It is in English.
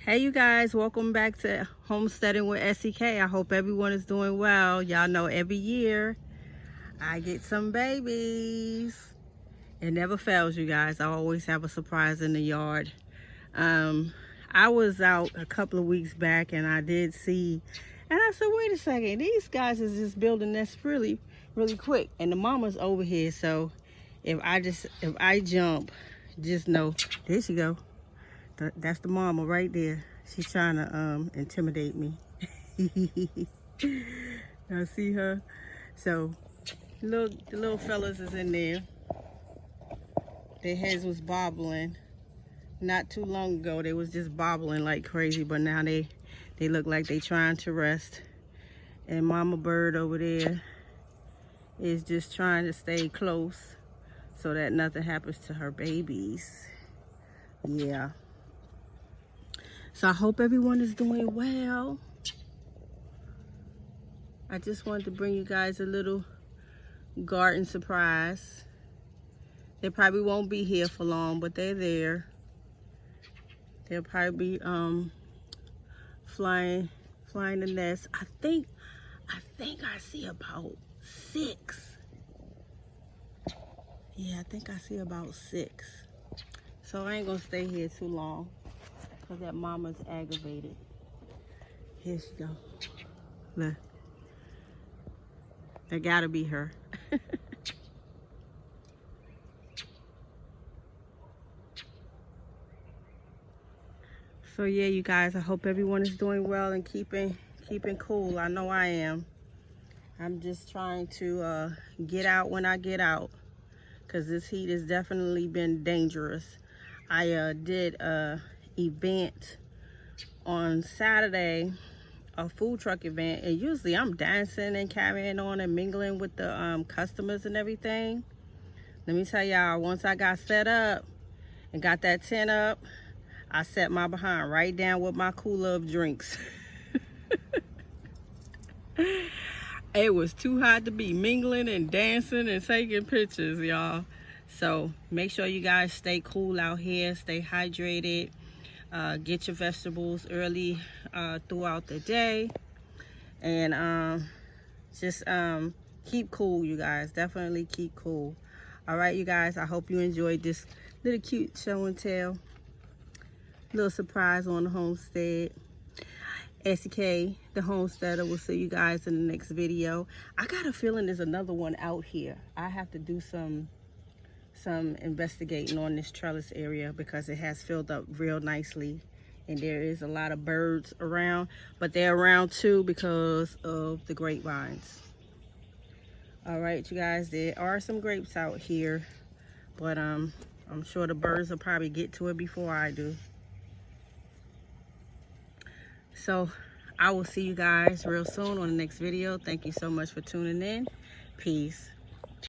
Hey you guys, welcome back to Homesteading with SEK. I hope everyone is doing well. Y'all know every year I get some babies. It never fails, you guys. I always have a surprise in the yard. I was out a couple of weeks back and I did see, and I said, wait a second, these guys is just building this really quick. And the mama's over here, so if I jump, just know, there she go. That's the mama right there. She's trying to intimidate me. Y'all see her? So the little fellas is in there. Their heads was bobbling. Not too long ago they was just bobbling like crazy, but now they look like they trying to rest. And mama bird over there is just trying to stay close so that nothing happens to her babies. Yeah. So I hope everyone is doing well. I just wanted to bring you guys a little garden surprise. They probably won't be here for long, but they're there. They'll probably be flying the nest. I think I see about 6. Yeah, I think I see about 6. So I ain't gonna stay here too long, because that mama's aggravated. Here she go. Look. That gotta be her. So yeah, you guys, I hope everyone is doing well and keeping cool. I know I am. I'm just trying to get out when I get out, because this heat has definitely been dangerous. I did a event on Saturday, a food truck event, and usually I'm dancing and carrying on and mingling with the customers and everything. Let me tell y'all, once I got set up and got that tent up, I set my behind right down with my cooler of drinks. It was too hot to be mingling and dancing and taking pictures, y'all. So make sure you guys stay cool out here, stay hydrated, get your vegetables early throughout the day, and just keep cool, you guys. Definitely keep cool. All right, you guys, I hope you enjoyed this little cute show and tell, little surprise on the homestead. SK, the homesteader, will see you guys in the next video. I got a feeling there's another one out here. I have to do some investigating on this trellis area, because it has filled up real nicely and there is a lot of birds around, but they're around too because of the grapevines. All right, you guys, there are some grapes out here, but I'm sure the birds will probably get to it before I do. So I will see you guys real soon on the next video. Thank you so much for tuning in. Peace.